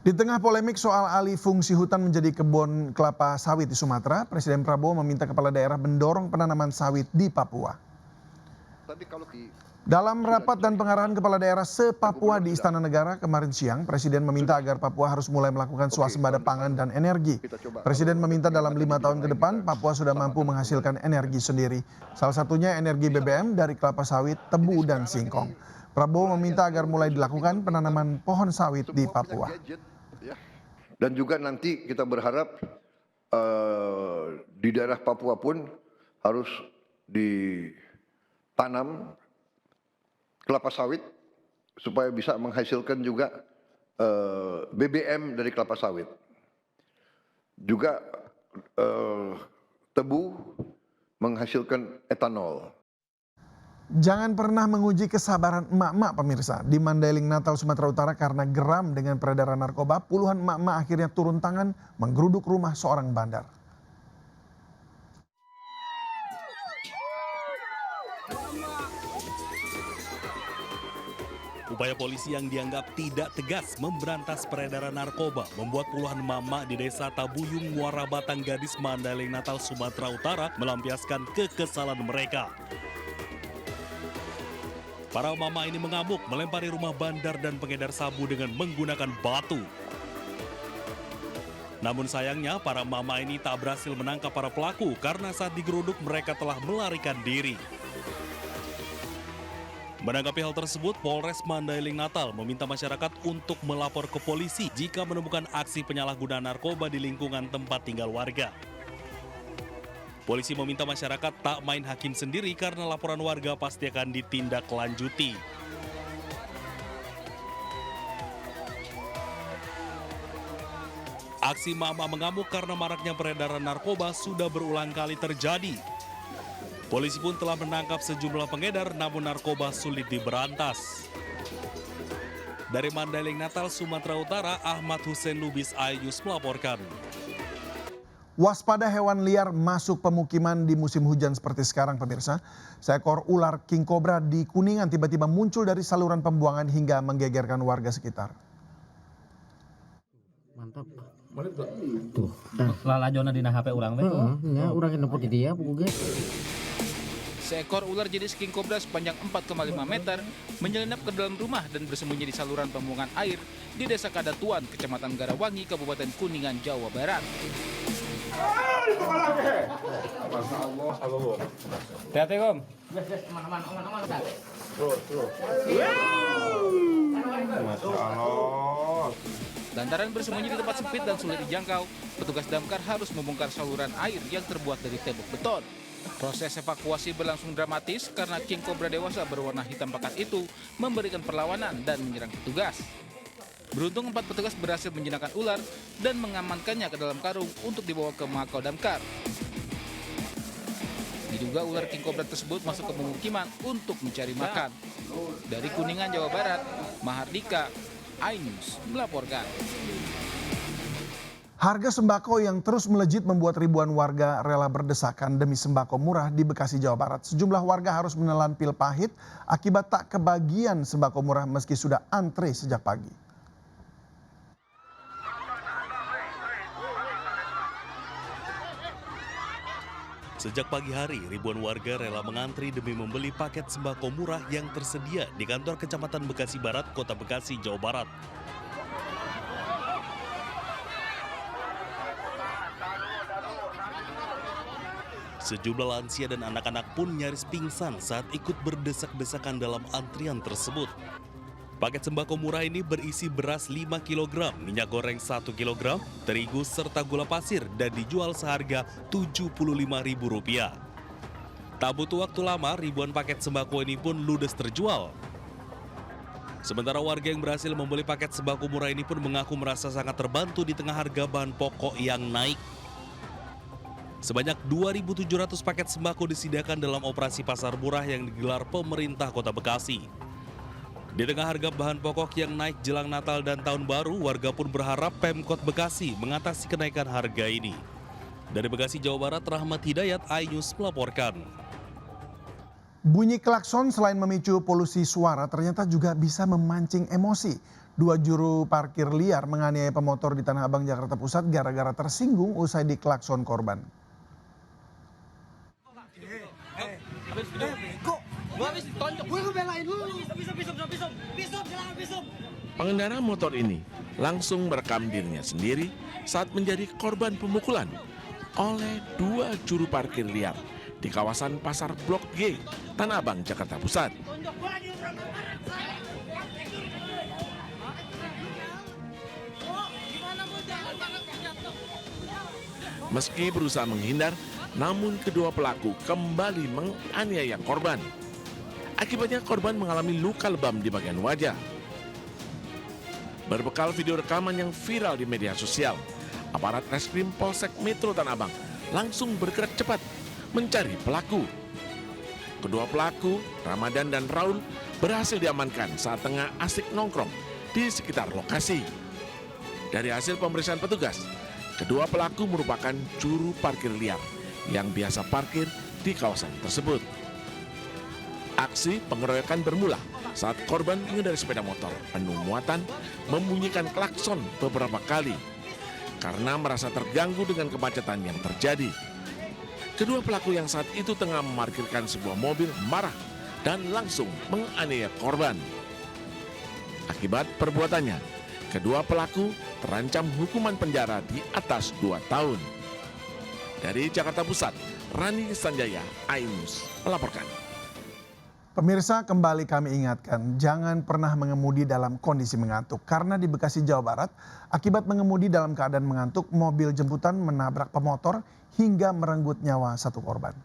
Di tengah polemik soal alih fungsi hutan menjadi kebun kelapa sawit di Sumatera, Presiden Prabowo meminta kepala daerah mendorong penanaman sawit di Papua. Dalam rapat dan pengarahan kepala daerah se-Papua di Istana Negara kemarin siang, Presiden meminta agar Papua harus mulai melakukan swasembada pangan dan energi. Presiden meminta dalam 5 tahun ke depan, Papua sudah mampu menghasilkan energi sendiri. Salah satunya energi BBM dari kelapa sawit, tebu, dan singkong. Prabowo meminta agar mulai dilakukan penanaman pohon sawit di Papua. Dan juga nanti kita berharap di daerah Papua pun harus ditanam kelapa sawit supaya bisa menghasilkan juga BBM dari kelapa sawit. Juga tebu menghasilkan etanol. Jangan pernah menguji kesabaran emak-emak pemirsa. Di Mandailing, Natal, Sumatera Utara karena geram dengan peredaran narkoba, puluhan emak-emak akhirnya turun tangan menggeruduk rumah seorang bandar. Upaya polisi yang dianggap tidak tegas memberantas peredaran narkoba membuat puluhan emak-emak di desa Tabuyung, Muara Batang Gadis, Mandailing, Natal, Sumatera Utara melampiaskan kekesalan mereka. Para emak-emak ini mengamuk melempari rumah bandar dan pengedar sabu dengan menggunakan batu. Namun sayangnya para emak-emak ini tak berhasil menangkap para pelaku karena saat digeruduk mereka telah melarikan diri. Menanggapi hal tersebut, Polres Mandailing Natal meminta masyarakat untuk melapor ke polisi jika menemukan aksi penyalahgunaan narkoba di lingkungan tempat tinggal warga. Polisi meminta masyarakat tak main hakim sendiri karena laporan warga pasti akan ditindaklanjuti. Aksi mama mengamuk karena maraknya peredaran narkoba sudah berulang kali terjadi. Polisi pun telah menangkap sejumlah pengedar namun narkoba sulit diberantas. Dari Mandailing Natal, Sumatera Utara, Ahmad Hussein Lubis Ayus melaporkan. Waspada hewan liar masuk pemukiman di musim hujan seperti sekarang pemirsa. Seekor ular king cobra di Kuningan tiba-tiba muncul dari saluran pembuangan hingga menggegerkan warga sekitar. Mantap. Tuh, lalajona dina HP urang teh. Nya urang nepot di dia pokoknya. Seekor ular jenis king cobra sepanjang 4,5 meter menyelinap ke dalam rumah dan bersembunyi di saluran pembuangan air di Desa Kadatuan, Kecamatan Garawangi, Kabupaten Kuningan, Jawa Barat. Hati-hati, Om. Lantaran bersembunyi di tempat sempit dan sulit dijangkau, petugas damkar harus membongkar saluran air yang terbuat dari tembok beton. Proses evakuasi berlangsung dramatis karena king cobra dewasa berwarna hitam pekat itu memberikan perlawanan dan menyerang petugas. Beruntung 4 petugas berhasil menjinakkan ular dan mengamankannya ke dalam karung untuk dibawa ke Mako Damkar. Diduga ular king cobra tersebut masuk ke pemukiman untuk mencari makan. Dari Kuningan, Jawa Barat, Mahardika, iNews melaporkan. Harga sembako yang terus melejit membuat ribuan warga rela berdesakan demi sembako murah di Bekasi, Jawa Barat. Sejumlah warga harus menelan pil pahit akibat tak kebagian sembako murah meski sudah antre sejak pagi. Sejak pagi hari, ribuan warga rela mengantri demi membeli paket sembako murah yang tersedia di kantor Kecamatan Bekasi Barat, Kota Bekasi, Jawa Barat. Sejumlah lansia dan anak-anak pun nyaris pingsan saat ikut berdesak-desakan dalam antrian tersebut. Paket sembako murah ini berisi beras 5 kg, minyak goreng 1 kg, terigu serta gula pasir dan dijual seharga Rp75.000. Tak butuh waktu lama, ribuan paket sembako ini pun ludes terjual. Sementara warga yang berhasil membeli paket sembako murah ini pun mengaku merasa sangat terbantu di tengah harga bahan pokok yang naik. Sebanyak 2.700 paket sembako disediakan dalam operasi pasar murah yang digelar pemerintah Kota Bekasi. Di tengah harga bahan pokok yang naik jelang Natal dan Tahun Baru, warga pun berharap Pemkot Bekasi mengatasi kenaikan harga ini. Dari Bekasi, Jawa Barat, Rahmat Hidayat, iNews melaporkan. Bunyi klakson selain memicu polusi suara ternyata juga bisa memancing emosi. Dua juru parkir liar menganiaya pemotor di Tanah Abang, Jakarta Pusat gara-gara tersinggung usai diklakson korban. Pengendara motor ini langsung merekam dirinya sendiri saat menjadi korban pemukulan oleh dua juru parkir liar di kawasan Pasar Blok G, Tanah Abang, Jakarta Pusat. Meski berusaha menghindar, namun kedua pelaku kembali menganiaya korban. Akibatnya korban mengalami luka lebam di bagian wajah. Berbekal video rekaman yang viral di media sosial, aparat Reskrim Polsek Metro Tanah Abang langsung bergerak cepat mencari pelaku. Kedua pelaku, Ramadan dan Raul, berhasil diamankan saat tengah asik nongkrong di sekitar lokasi. Dari hasil pemeriksaan petugas, kedua pelaku merupakan juru parkir liar yang biasa parkir di kawasan tersebut. Aksi pengeroyokan bermula saat korban mengendarai sepeda motor penuh muatan membunyikan klakson beberapa kali karena merasa terganggu dengan kemacetan yang terjadi. Kedua pelaku yang saat itu tengah memarkirkan sebuah mobil marah dan langsung menganiaya korban. Akibat perbuatannya, kedua pelaku terancam hukuman penjara di atas 2 tahun. Dari Jakarta Pusat, Rani Sanjaya, iNews melaporkan. Pemirsa, kembali kami ingatkan, jangan pernah mengemudi dalam kondisi mengantuk. Karena di Bekasi, Jawa Barat, akibat mengemudi dalam keadaan mengantuk, mobil jemputan menabrak pemotor hingga merenggut nyawa satu korban.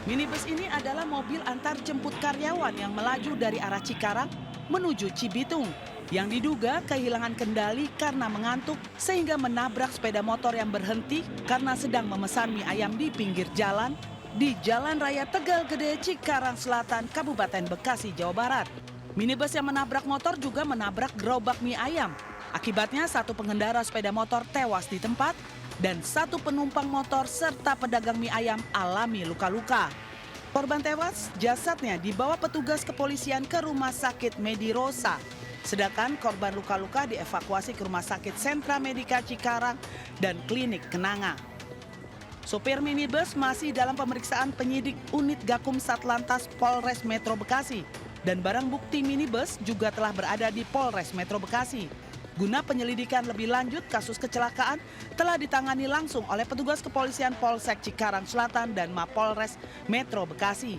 Minibus ini adalah mobil antar jemput karyawan yang melaju dari arah Cikarang menuju Cibitung, yang diduga kehilangan kendali karena mengantuk sehingga menabrak sepeda motor yang berhenti karena sedang memesan mie ayam di pinggir jalan di Jalan Raya Tegal Gede, Cikarang Selatan, Kabupaten Bekasi, Jawa Barat. Minibus yang menabrak motor juga menabrak gerobak mie ayam. Akibatnya satu pengendara sepeda motor tewas di tempat dan satu penumpang motor serta pedagang mie ayam alami luka-luka. Korban tewas, jasadnya dibawa petugas kepolisian ke Rumah Sakit Medirosa. Sedangkan korban luka-luka dievakuasi ke Rumah Sakit Sentra Medika Cikarang dan Klinik Kenanga. Sopir minibus masih dalam pemeriksaan penyidik unit Gakum Satlantas Polres Metro Bekasi. Dan barang bukti minibus juga telah berada di Polres Metro Bekasi. Guna penyelidikan lebih lanjut, kasus kecelakaan telah ditangani langsung oleh petugas kepolisian Polsek Cikarang Selatan dan Mapolres Metro Bekasi.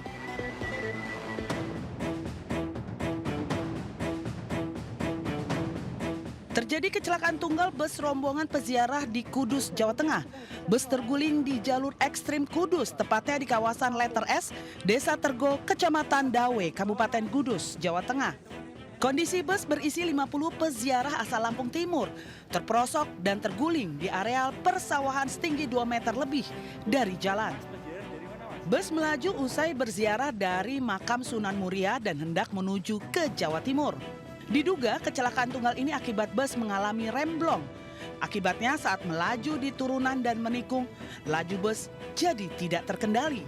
Terjadi kecelakaan tunggal bus rombongan peziarah di Kudus, Jawa Tengah. Bus terguling di jalur ekstrim Kudus, tepatnya di kawasan Letter S, Desa Tergo, Kecamatan Dawe, Kabupaten Kudus, Jawa Tengah. Kondisi bus berisi 50 peziarah asal Lampung Timur, terperosok dan terguling di areal persawahan setinggi 2 meter lebih dari jalan. Bus melaju usai berziarah dari makam Sunan Muria dan hendak menuju ke Jawa Timur. Diduga kecelakaan tunggal ini akibat bus mengalami remblong. Akibatnya saat melaju di turunan dan menikung, laju bus jadi tidak terkendali.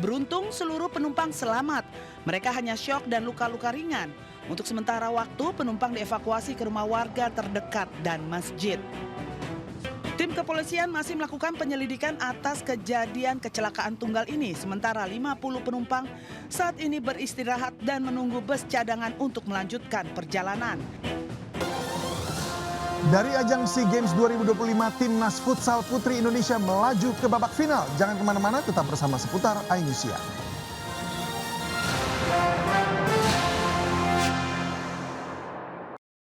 Beruntung seluruh penumpang selamat. Mereka hanya syok dan luka-luka ringan. Untuk sementara waktu penumpang dievakuasi ke rumah warga terdekat dan masjid. Tim kepolisian masih melakukan penyelidikan atas kejadian kecelakaan tunggal ini. Sementara 50 penumpang saat ini beristirahat dan menunggu bus cadangan untuk melanjutkan perjalanan. Dari ajang SEA Games 2025, Timnas Futsal Putri Indonesia melaju ke babak final. Jangan kemana-mana, tetap bersama Seputar iNews.